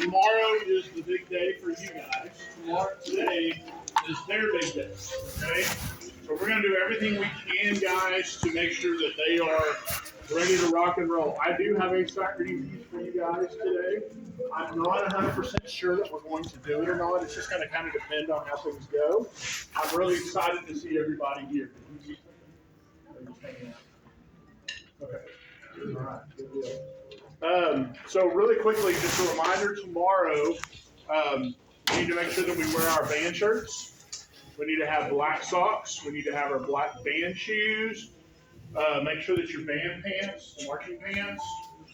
Tomorrow is the big day for you guys. Today is their big day. Okay? So we're going to do everything we can, guys, to make sure that they are ready to rock and roll. I do have a sight reading piece for you guys today. I'm not 100% sure that we're going to do it or not. It's just going to kind of depend on how things go. I'm really excited to see everybody here. Okay. All right. Good deal. So really quickly, just a reminder, tomorrow, we need to make sure that we wear our band shirts. We need to have black socks. We need to have our black band shoes. Make sure that your band pants, the marching pants,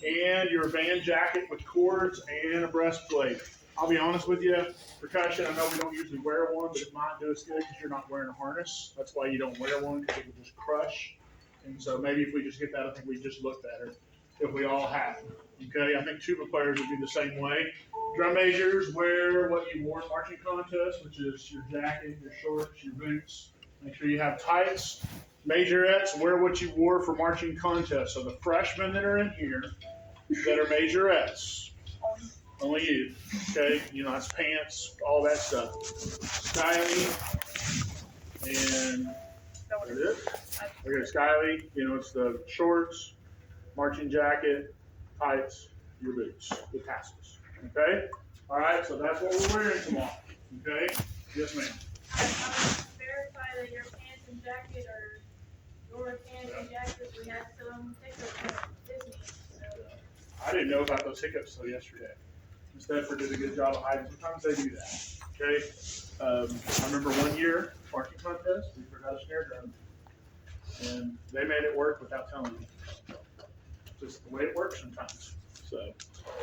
and your band jacket with cords and a breastplate. I'll be honest with you, percussion, I know we don't usually wear one, but it might do us good because you're not wearing a harness. That's why you don't wear one, because it will just crush. And so maybe if we just get that, I think we just look better if we all have them. Okay, I think tuba players would be the same way. Drum majors, wear what you wore in marching contest, which is your jacket, your shorts, your boots. Make sure you have tights. Majorettes, wear what you wore for marching contest. So the freshmen that are in here that are majorettes, only you. Okay, you know, that's pants, all that stuff. Skyly, and that's it. Okay, Skyly, you know, it's the shorts, marching jacket, tights, your boots, the tassels. Okay? All right, so that's what we're wearing tomorrow. Okay? Yes, ma'am. I verify that your pants and jacket are your pants and jacket. We had some hiccups at Disney. So. I didn't know about those hiccups till yesterday. Stedford did a good job of hiding. Sometimes they do that. Okay? I remember one year, marching contest, we forgot a snare drum. And they made it work without telling me. Just the way it works sometimes. So,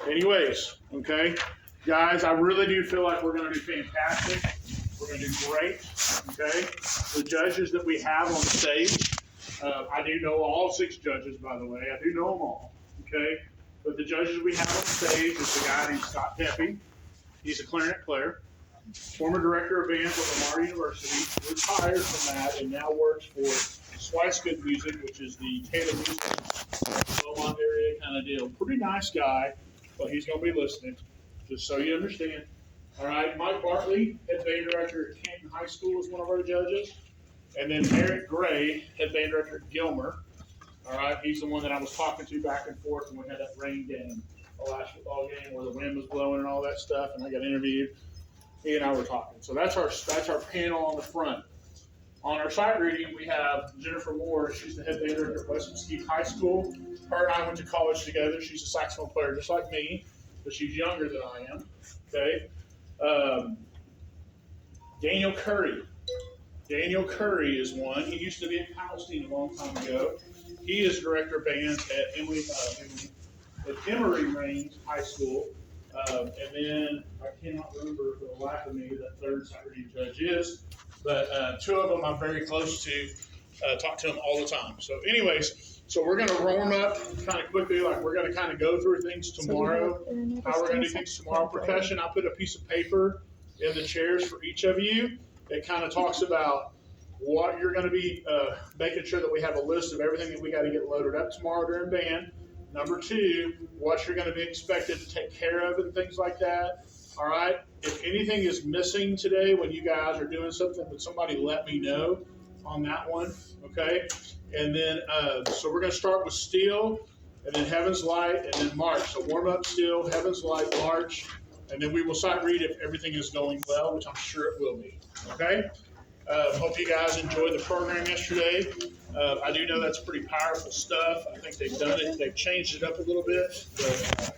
anyways, okay, guys, I really do feel like we're going to do fantastic. We're going to do great. Okay, the judges that we have on the stage, I do know all 6 judges, by the way. I do know them all. Okay, but the judges we have on the stage is the guy named Scott Peppy. He's a clarinet player, former director of bands at Lamar University, retired from that, and now works for Swicegood Music, which is the Taylor Music Beaumont area kind of deal. Pretty nice guy, but he's going to be listening, just so you understand. All right, Mike Bartley, head band director at Canton High School, is one of our judges. And then Eric Gray, head band director at Gilmer. All right, he's the one that I was talking to back and forth when we had that rain game, the last football game where the wind was blowing and all that stuff, and I got interviewed. He and I were talking. So that's our panel on the front. On our sight reading, we have Jennifer Moore. She's the head band director at West Mesquite High School. Her and I went to college together. She's a saxophone player just like me, but she's younger than I am. Okay. Daniel Curry. Daniel Curry is one. He used to be at Palestine a long time ago. He is director of bands at Emory Range High School. And then I cannot remember for the life of me who that third sight reading judge is. But 2 of them I'm very close to, talk to them all the time. So anyways, so we're going to warm up kind of quickly, like we're going to kind of go through things tomorrow, how we're going to do things tomorrow. Percussion, I put a piece of paper in the chairs for each of you. It kind of talks about what you're going to be making sure that we have a list of everything that we got to get loaded up tomorrow during band. Number 2, what you're going to be expected to take care of and things like that. All right. If anything is missing today when you guys are doing something, would somebody let me know on that one? Okay. And then, so we're going to start with steel, and then Heaven's Light, and then march. So warm up steel, Heaven's Light, march, and then we will sight read if everything is going well, which I'm sure it will be. Okay? Hope you guys enjoyed the program yesterday. I do know that's pretty powerful stuff. I think they've done it. They've changed it up a little bit, but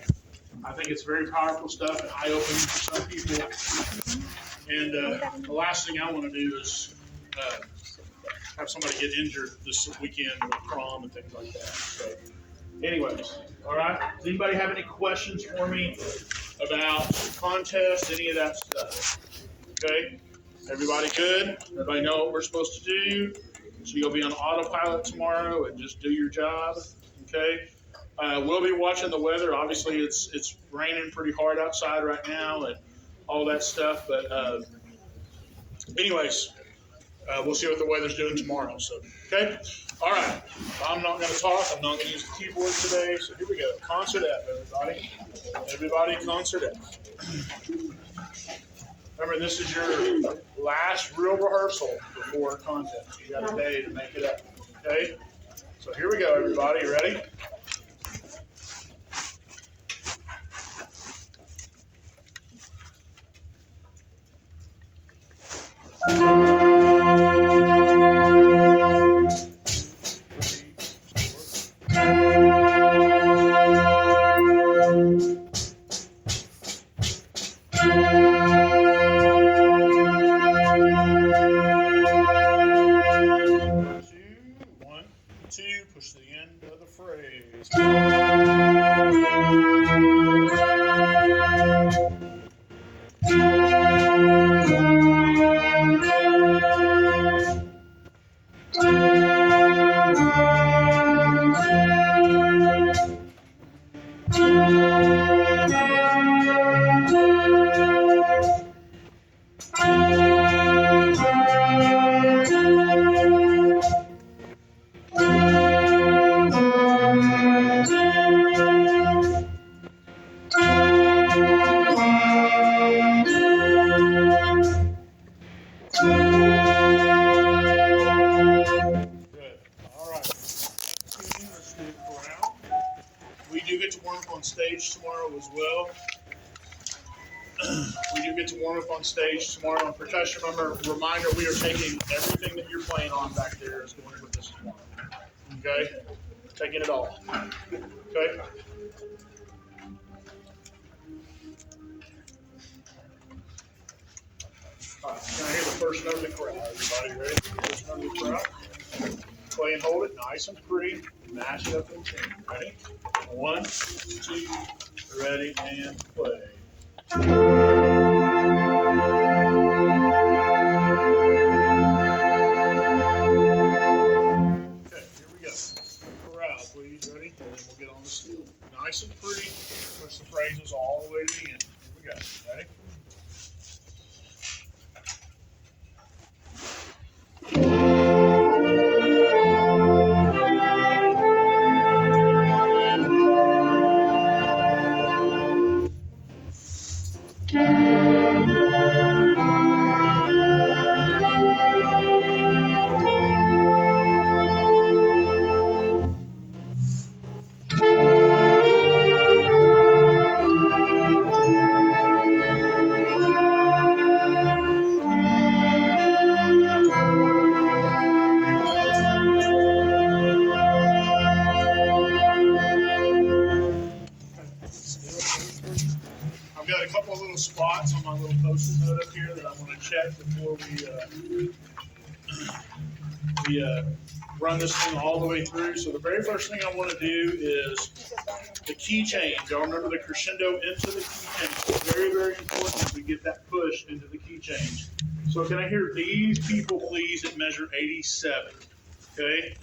I think it's very powerful stuff and eye-opening for some people. And the last thing I want to do is have somebody get injured this weekend with prom and things like that. So, anyways, all right. Does anybody have any questions for me about contest, any of that stuff? Okay. Everybody good? Everybody know what we're supposed to do? So you'll be on autopilot tomorrow and just do your job. Okay. We'll be watching the weather. Obviously, it's raining pretty hard outside right now and all that stuff. But anyways, we'll see what the weather's doing tomorrow. So, okay? All right. I'm not going to talk. I'm not going to use the keyboard today. So here we go. Concert F, everybody. Everybody, Concert F. Remember, this is your last real rehearsal before a contest. You got a day to make it up. Okay? So here we go, everybody. You ready? Push the end of the phrase. Stage tomorrow as well. We do get to warm up on stage tomorrow on percussion. Reminder, we are taking everything that you're playing on back there is going with us tomorrow. Okay? Taking it all. Okay? All right, can I hear the first note of the crowd? Everybody ready? First note of the crowd. Play and hold it nice and pretty. Mash it up and tune. Ready? 1, 2, ready, and play. Okay, here we go. Corral, please. Ready? And then we'll get on the steel. Nice and pretty. Push the phrases all the way to the end. Here we go. Ready? I've got a couple of little spots on my little post-it note up here that I want to check before we run this thing all the way through. So the very first thing I want to do is the key change. Y'all remember the crescendo into the key change. It's very, very important that we get that push into the key change. So can I hear these people, please, at measure 87? Okay?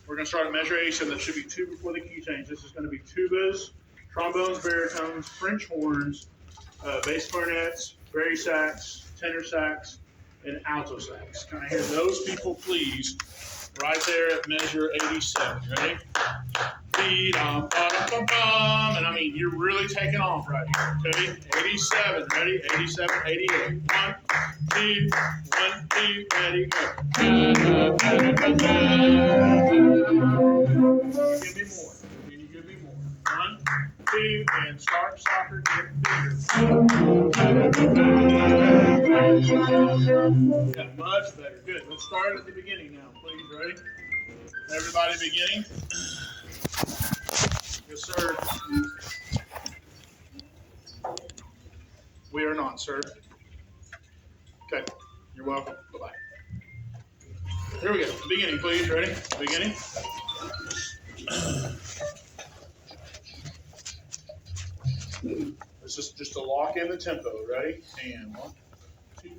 We're going to start at measure 87. That should be 2 before the key change. This is going to be tubas, trombones, baritones, French horns, bass clarinets, bari sax, tenor sax, and alto sax. Can I hear those people, please, right there at measure 87? Ready? And I mean, you're really taking off right here. Okay, 87, ready? 87, 88. 1, 2, 1, 2, ready, go. Give me more. Give me more. 1, 2, and start soccer, get bigger. Yeah, much better. Good. Let's start at the beginning now, please. Ready? Everybody beginning? Yes, sir. We are not, sir. Okay. You're welcome. Bye-bye. Here we go. Beginning, please. Ready? Beginning. This is just to lock in the tempo. Ready? And 1, 2.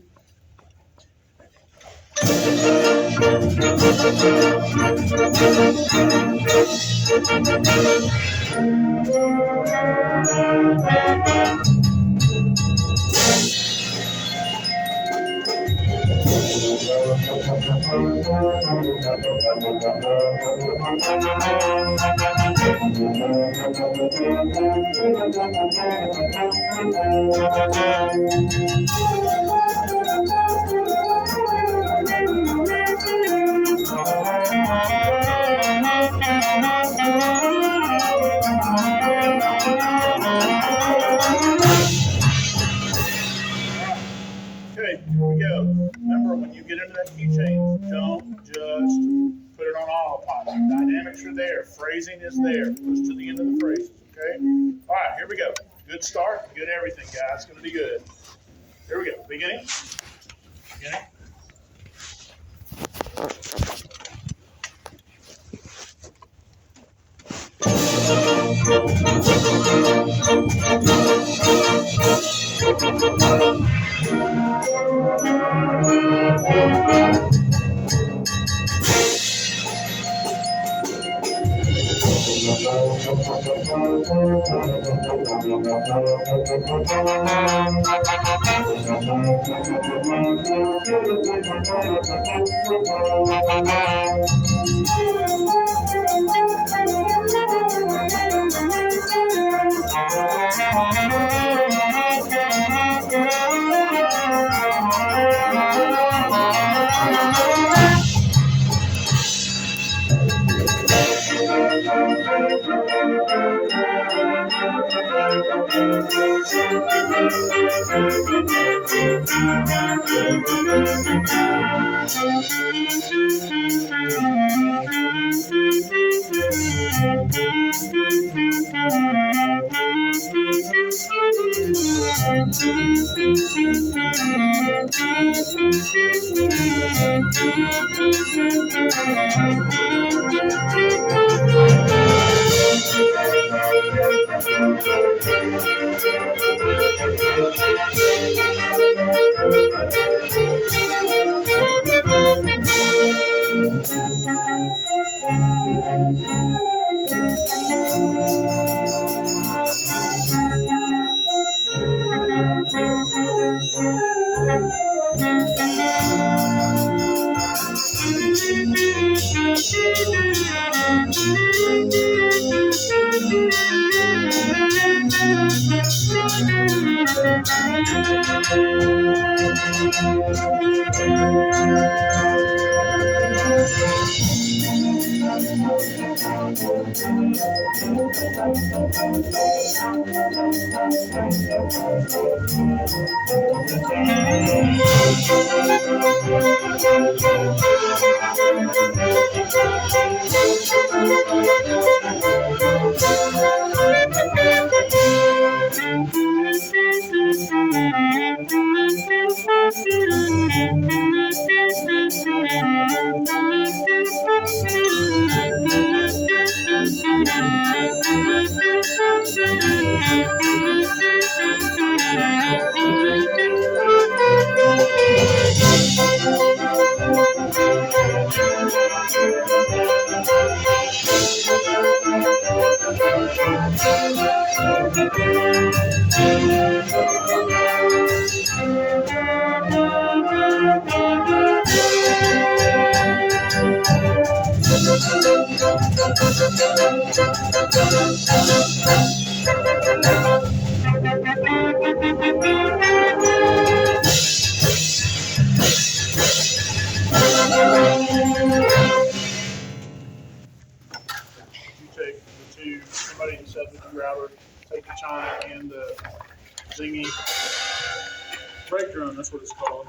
Okay, here we go. Remember, when you get into that key change, don't just put it on autopilot. Dynamics are there. Phrasing is there. Push to the end of the phrases, okay? All right, here we go. Good start. Good everything, guys. It's going to be good. Here we go. Beginning. Beginning. You take the two, somebody who said the grabber, take the china and the zingy brake drum, that's what it's called.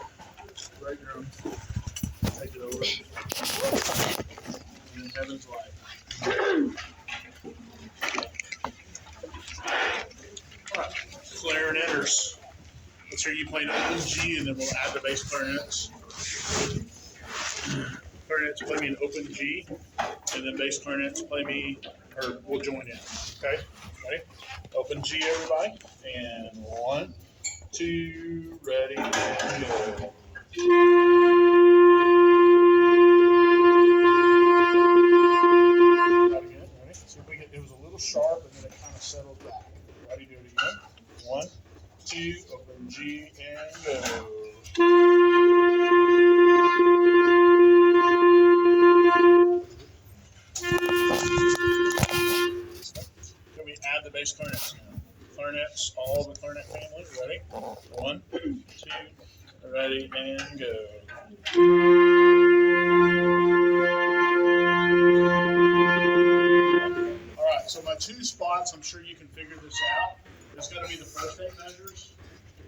Brake drum. Take it over. And then heaven's light. Alright, clarineters. Let's hear you playing open G and then we'll add the bass clarinets. Clarinets play me an open G and then bass clarinets play me, or we'll join in. Okay? Ready? Open G, everybody. And 1, 2, ready, and go. Try it again. Ready? See if we get, it was a little sharp and then it kind of settled back. Ready? Do it again. 1, 2, open G and go. Can we add the bass clarinets now? Clarinets, all the clarinet family. Ready? 1, 2, ready, and go. All right, so my two spots, I'm sure you can figure this out. It's going to be the first 8 measures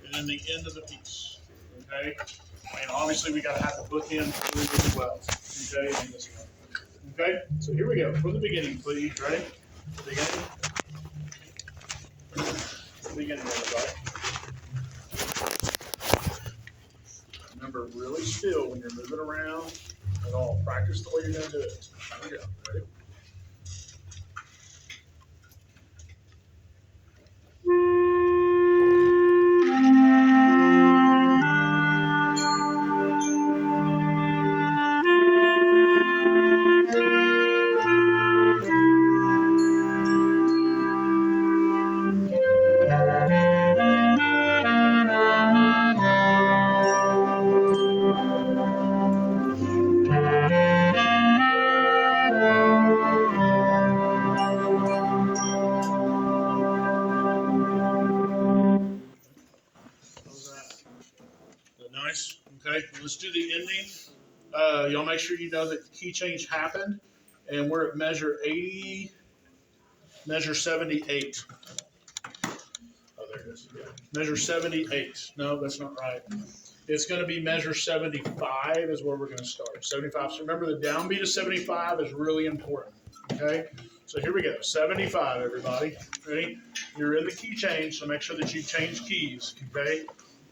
and then the end of the piece. Okay? And obviously, we got to have the bookend through as well. Okay? And this one. Okay? So here we go. From the beginning, please. Ready? Beginning. Beginning, everybody. Remember, really still when you're moving around at all. Practice the way you're going to do it. Here we go. Ready? How's that? Is that nice? Okay, let's do the ending. Y'all make sure you know that the key change happened, and we're at measure 80, measure 78. Oh, there it is. Yeah. Measure 78. No, that's not right. It's going to be measure 75 is where we're going to start. 75. So remember, the downbeat of 75 is really important. Okay? So here we go. 75, everybody. Ready? You're in the key change, so make sure that you change keys. Okay?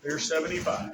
There's 75.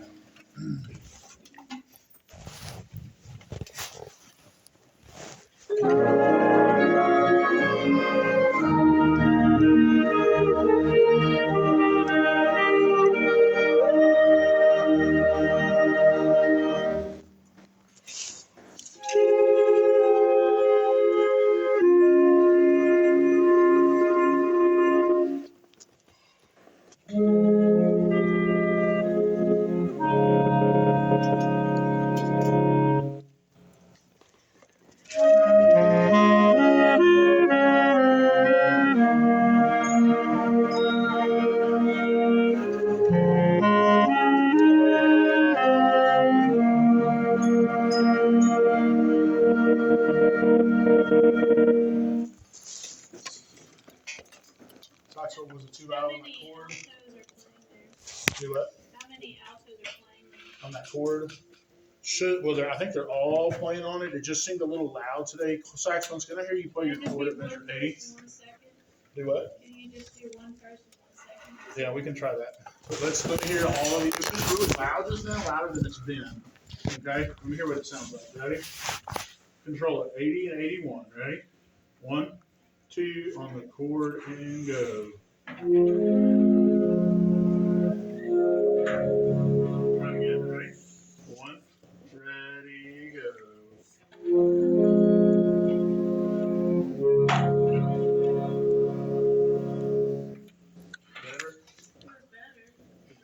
Saxo was a 2 out on the chord. Do what? How many altos are playing? On that chord. I think they're all playing on it. It just seemed a little loud today. Saxophones, can I hear you play your chord at measure 80? Do what? Can you just do one first and 1 second? Yeah, we can try that. Let me hear all of you. This is really loud just now, louder than it's been. Okay? Let me hear what it sounds like. Ready? Control it. 80 and 81. Ready? 1, 2 on the chord and go. Try again. Ready? 1, ready, go. Better?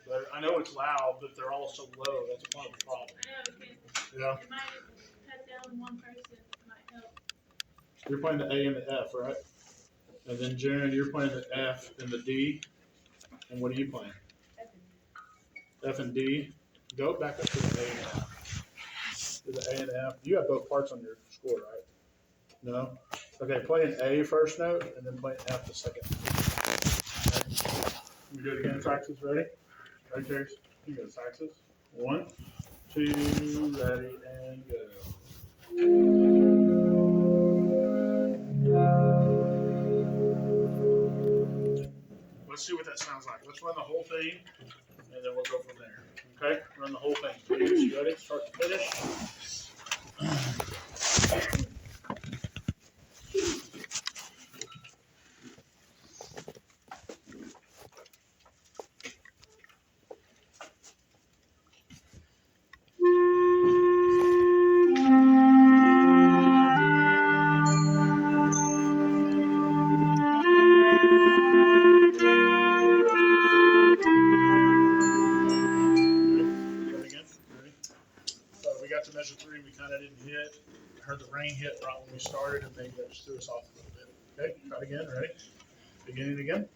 Better. I know it's loud, but they're all so low. That's part of the problem. I know, Yeah. it might cut down one person, it might help. You're playing the A and the F, right? And then Jaron, you're playing the F and the D. And what are you playing? F and D. Go back up to the A and F. To the A and F. You have both parts on your score, right? No? Okay, play an A first note and then play an F the second. Okay. You do it again, saxes, ready? Right, Terry? You go, saxes. 1, 2, ready, and go. Let's see what that sounds like. Let's run the whole thing, and then we'll go from there. Okay? Run the whole thing. Please, ready? Start to finish. We got to measure 3, we kind of didn't hit. I heard the rain hit right when we started, and maybe that just threw us off a little bit. Okay, try it again, ready? Beginning again.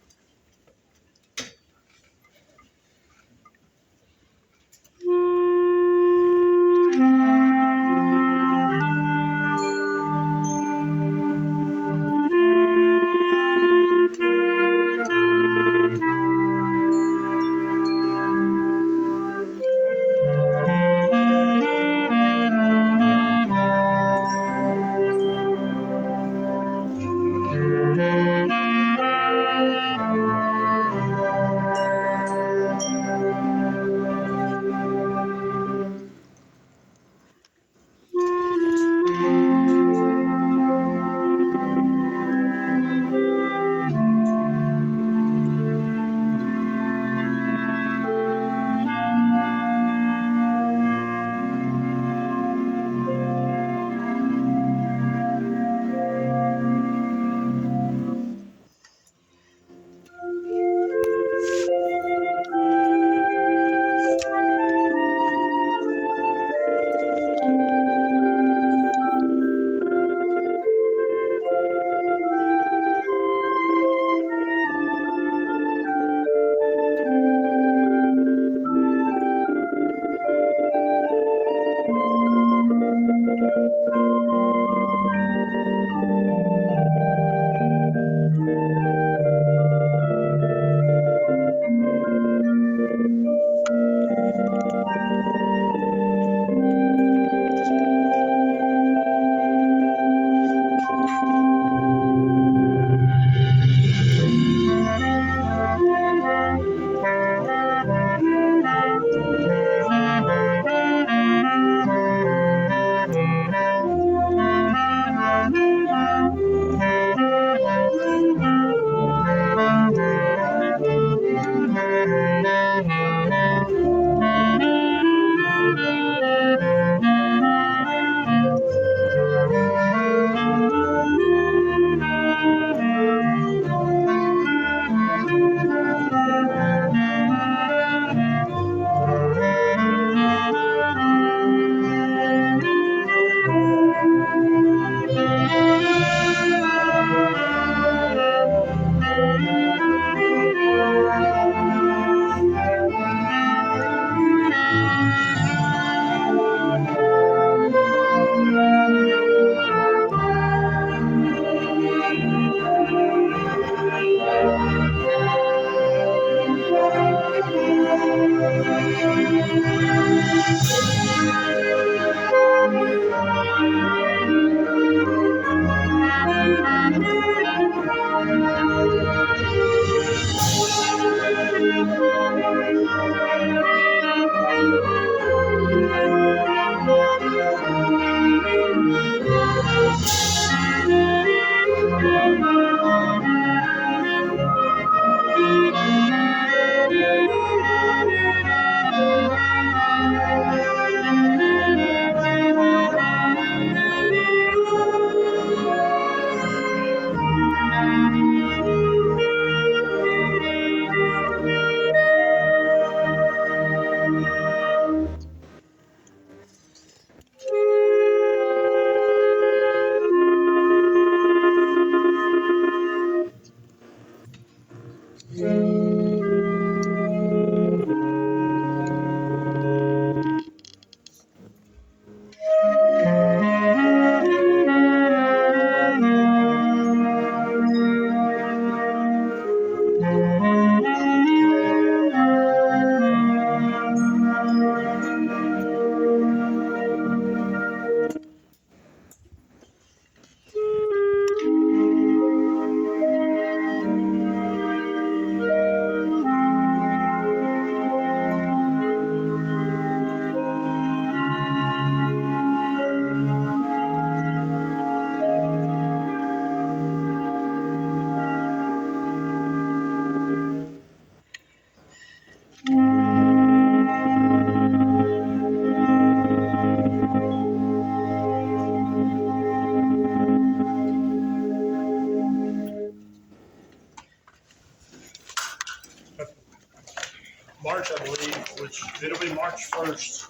March, I believe, which it'll be March 1st.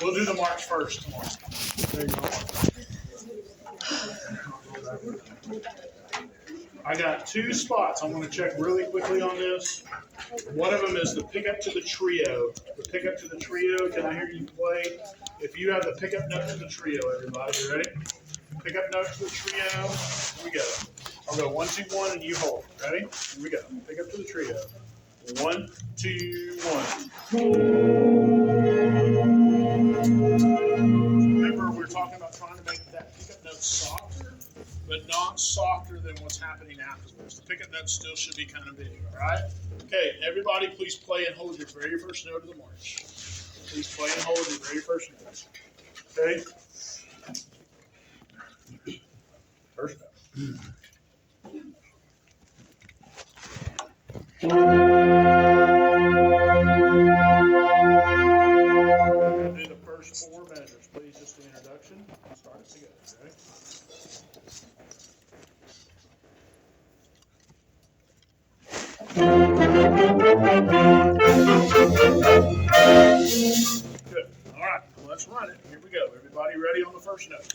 We'll do the March 1st tomorrow. There you go. I got 2 spots. I'm going to check really quickly on this. One of them is the pickup to the trio. The pickup to the trio, can I hear you play? If you have the pickup note to the trio, everybody, you ready? Pickup note to the trio. Here we go. I'll go 1, 2, 1, and you hold. Ready? Here we go. Pickup to the trio. 1, 2, 1. Remember, we're talking about trying to make that pickup note softer, but not softer than what's happening afterwards. The pickup note still should be kind of big, all right? Okay, everybody please play and hold your very first note of the march. Please play and hold your very first note. Okay? First note. Do the first 4 measures, please, just the introduction. Start it together, okay? Good. All right, let's run it. Here we go. Everybody ready on the first note?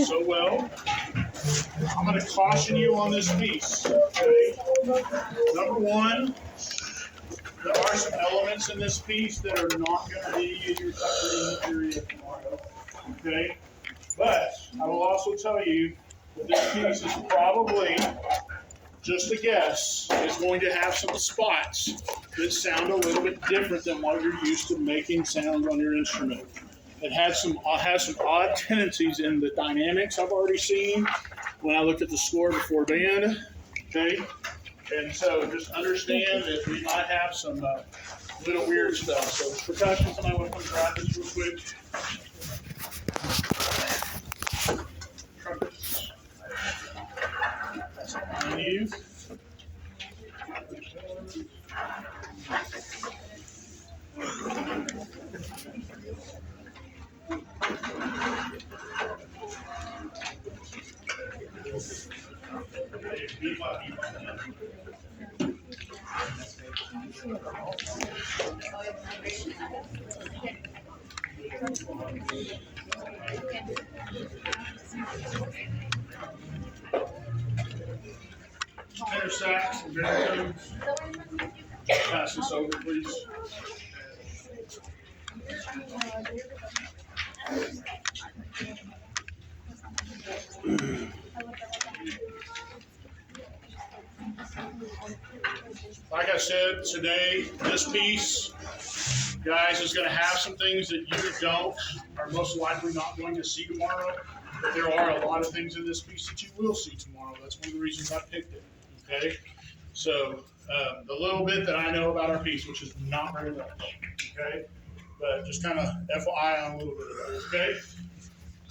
So well, I'm going to caution you on this piece. Okay? Number 1, there are some elements in this piece that are not going to be in your supporting material tomorrow. Okay? But I will also tell you that this piece is probably, just a guess, is going to have some spots that sound a little bit different than what you're used to making sounds on your instrument. It has some odd tendencies in the dynamics I've already seen when I looked at the score before band. Okay, and so just understand that we might have some little weird stuff. So percussion, somebody want to come grab this real quick? Trumpets. That's on you. Okay, B flat, B flat. Tenor sax and baritones. Pass this over, please. Like I said, today, this piece, guys, is going to have some things that you don't are most likely not going to see tomorrow. But there are a lot of things in this piece that you will see tomorrow. That's one of the reasons I picked it. Okay? So, the little bit that I know about our piece, which is not very much. Okay? But just kind of FYI on a little bit of that. Okay?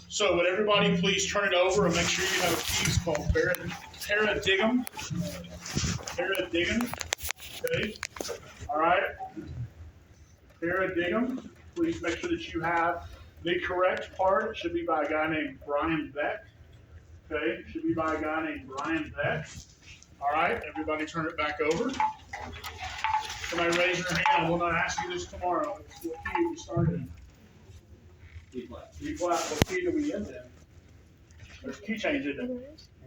So, would everybody please turn it over and make sure you have a piece called Paradigm. Paradigm. Okay? All right? Paradigm. Please make sure that you have the correct part. It should be by a guy named Brian Beck. Okay? It should be by a guy named Brian Beck. All right? Everybody turn it back over. Somebody raise your hand. We'll not ask you this tomorrow. What key we started in? B flat. B flat. What key do we end in? There's a key change in it.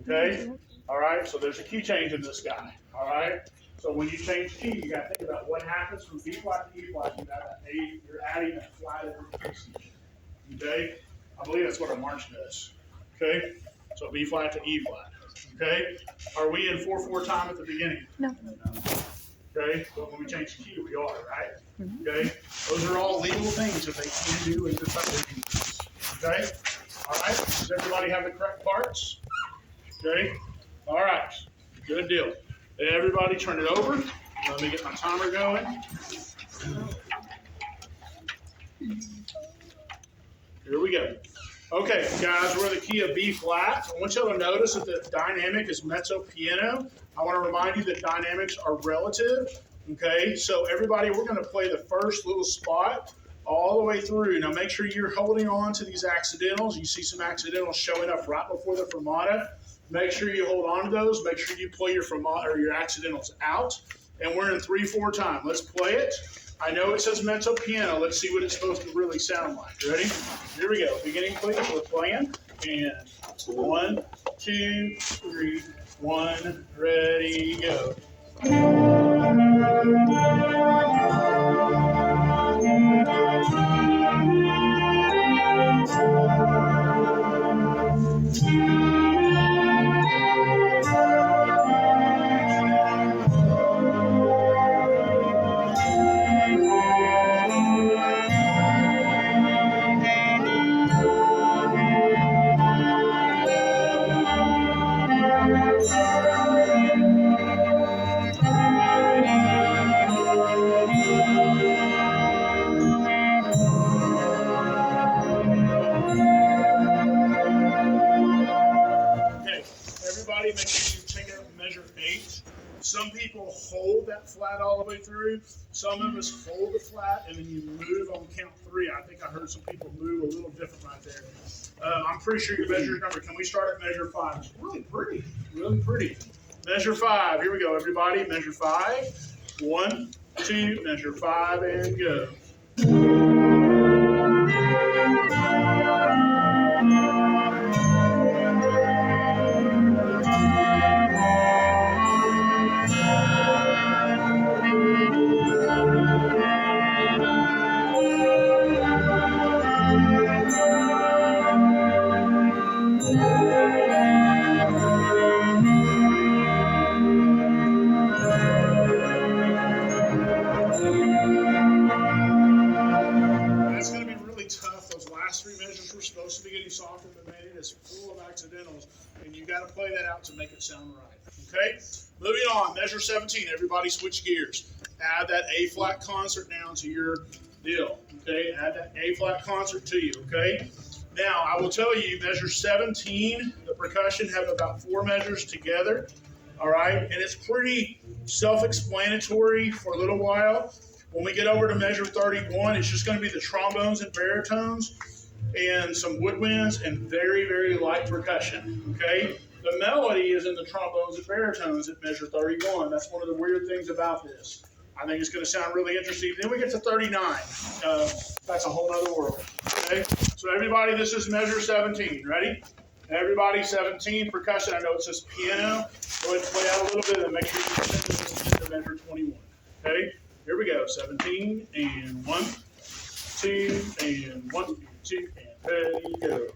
Okay? All right? So there's a key change in this guy. All right? So when you change key, you got to think about what happens from B flat to E flat. You got that A, you're adding a flat every piece. Okay? I believe that's what a march does. Okay? So B flat to E flat. Okay? Are we in 4/4 time at the beginning? No. Okay? But when we change key, we are, right? Okay? Those are all legal things that they can do in this type of piece. Okay? All right? Does everybody have the correct parts? Okay? All right. Good deal. Everybody turn it over. Let me get my timer going. Here we go. Okay, guys, we're in the key of B flat. I want y'all to notice that the dynamic is mezzo piano. I want to remind you that dynamics are relative. Okay, so everybody, we're going to play the first little spot all the way through. Now make sure you're holding on to these accidentals. You see some accidentals showing up right before the fermata. Make sure you hold on to those. Make sure you play your fermata or your accidentals out. And we're in 3/4 time. Let's play it. I know it says mezzo piano. Let's see what it's supposed to really sound like. Ready? Here we go. Beginning, please. We're playing. And 1, 2, 3, 1, ready, go. Everybody, make sure you take out measure 8. Some people hold that flat all the way through. Some of us hold the flat and then you move on count 3. I think I heard some people move a little different right there. I'm pretty sure your measure number. Can we start at measure 5? It's really pretty. Really pretty. Measure 5. Here we go, everybody. Measure 5. 1, 2, measure 5, and go. That's going to be really tough. Those last 3 measures were supposed to be getting softer, but man, it is full of accidentals, and you got to play that out to make it sound right. Okay? Moving on, measure 17. Everybody switch gears. Add that A flat concert down to your deal. Okay? Add that A flat concert to you. Okay? Now, I will tell you, measure 17, the percussion have about 4 measures together. All right? And it's pretty self-explanatory for a little while. When we get over to measure 31, it's just going to be the trombones and baritones and some woodwinds and very, very light percussion, okay? The melody is in the trombones and baritones at measure 31. That's one of the weird things about this. I think it's going to sound really interesting. Then we get to 39. That's a whole other world. Okay? So everybody, this is measure 17. Ready? Everybody, 17 percussion. I know it says piano. Go ahead and play out a little bit and make sure you send this to measure 21. Okay? Here we go. 17 and 1, 2 and 1, 2 and ready, go.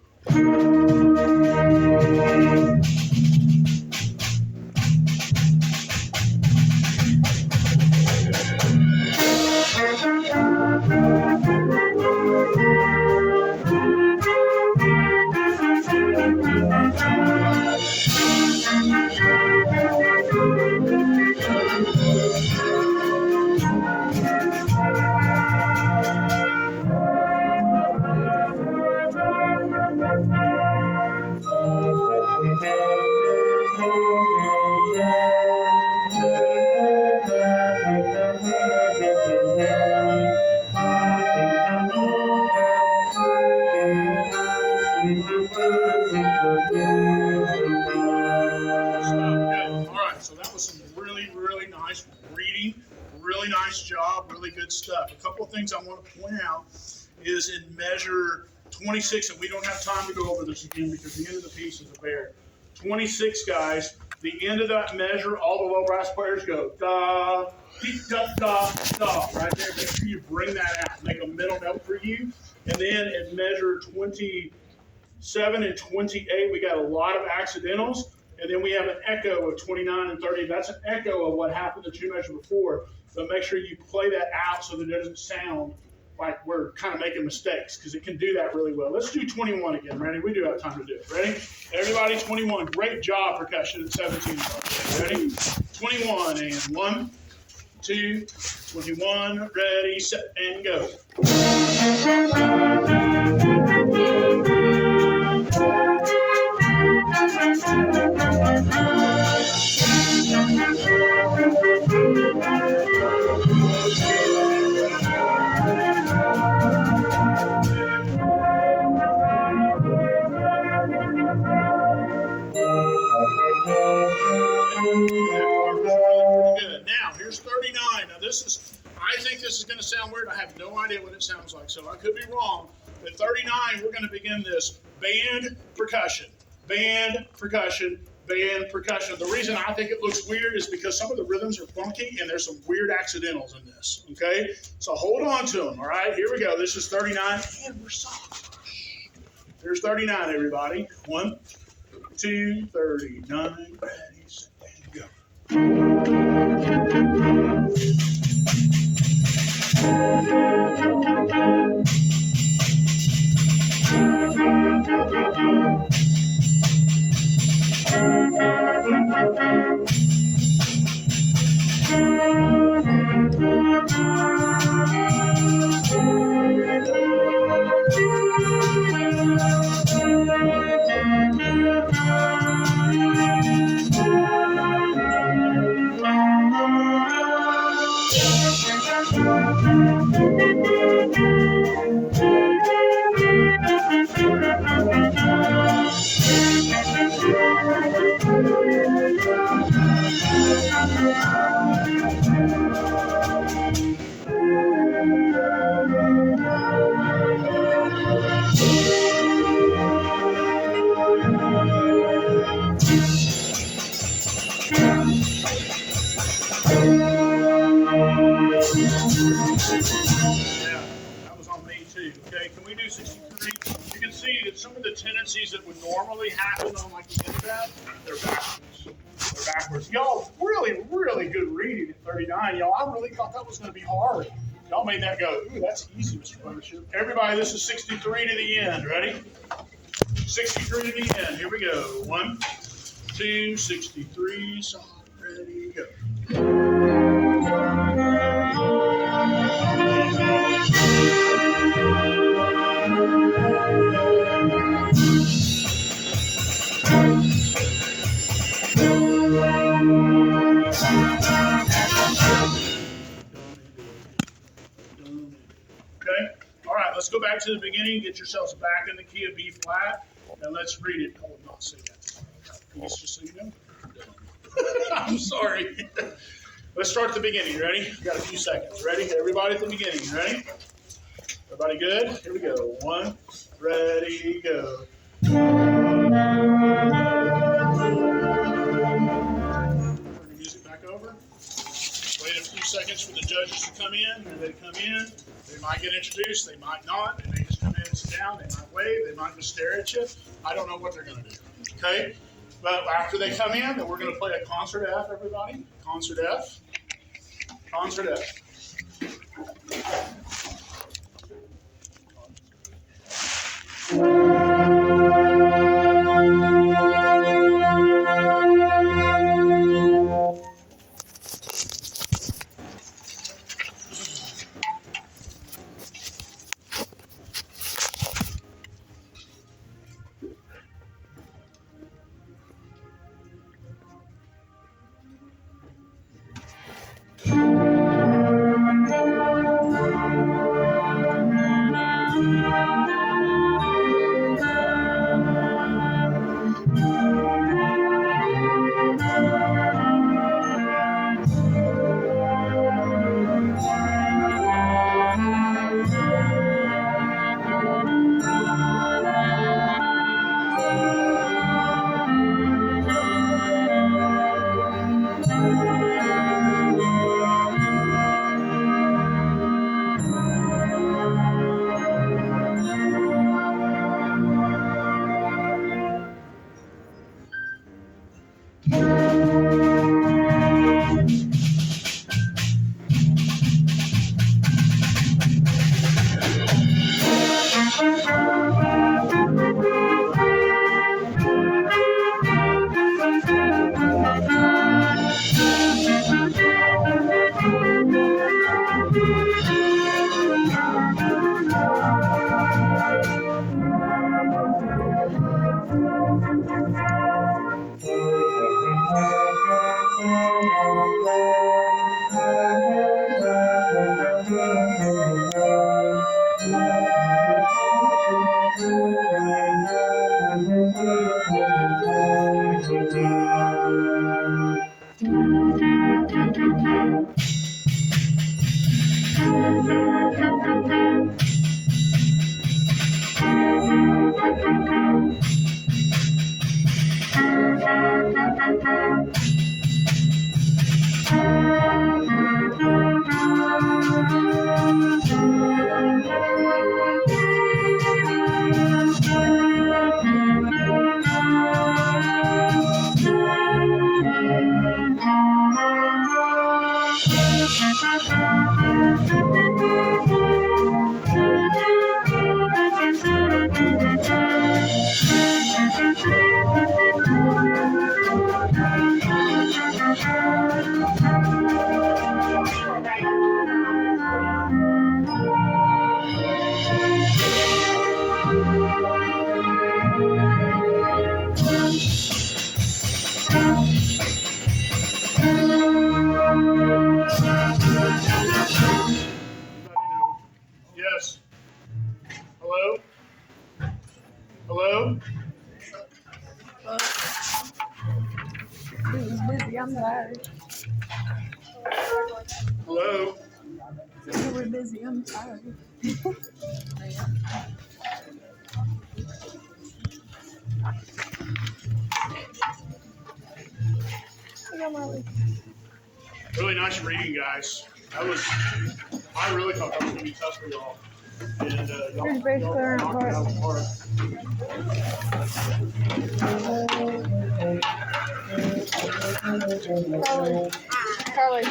So that was some really, really nice reading, really nice job, really good stuff. A couple of things I want to point out is in measure 26, and we don't have time to go over this again because the end of the piece is a bear. 26, guys, the end of that measure, all the low brass players go da, dee, da, da, da, right there. Make sure you bring that out, make a middle note for you. And then in measure 27 and 28, we got a lot of accidentals. And then we have an echo of 29 and 30. That's an echo of what happened the two measures before. But make sure you play that out so that it doesn't sound like we're kind of making mistakes, because it can do that really well. Let's do 21 again. Ready? We do have time to do it. Ready? Everybody, 21. Great job, percussion at 17. Ready? 21 and 1, 2, 21. Ready, set, and go. Good. Now, here's 39. Now, I think this is going to sound weird. I have no idea what it sounds like, so I could be wrong. At 39, we're going to begin this band percussion, band percussion, band percussion. The reason I think it looks weird is because some of the rhythms are funky, and there's some weird accidentals in this, okay? So hold on to them, all right? Here we go. This is 39, and we're soft. Here's 39, everybody. 1, 2, 39, ready, set, and go. Okay, can we do 63? You can see that some of the tendencies that would normally happen on like the internet, they're backwards. They're backwards. Y'all, really, really good reading at 39. Y'all, I really thought that was going to be hard. Y'all made that go, ooh, that's easy, Mr. Buttership. Everybody, this is 63 to the end. Ready? 63 to the end. Here we go. 1, 2, 63. Solid. Ready, go. Okay? All right, let's go back to the beginning. Get yourselves back in the key of B flat, and let's read it. I will not say that. Just so you know. I'm sorry. Let's start at the beginning. Ready? We got a few seconds. Ready? Everybody at the beginning. Ready? Everybody good? Here we go. 1, ready, go. Turn the music back over. Wait a few seconds for the judges to come in. When they come in, they might get introduced, they might not. They may just come in and sit down. They might wave. They might just stare at you. I don't know what they're going to do. Okay? But after they come in, then we're going to play a concert F, everybody. Concert F. Concert F. Yes. Hello? Hello? He was busy, I'm tired. Hello? We were busy, I'm tired. Really nice reading, guys. I really thought that was going to be tough for y'all. And Here's bass player and knocked it out of the Charlie.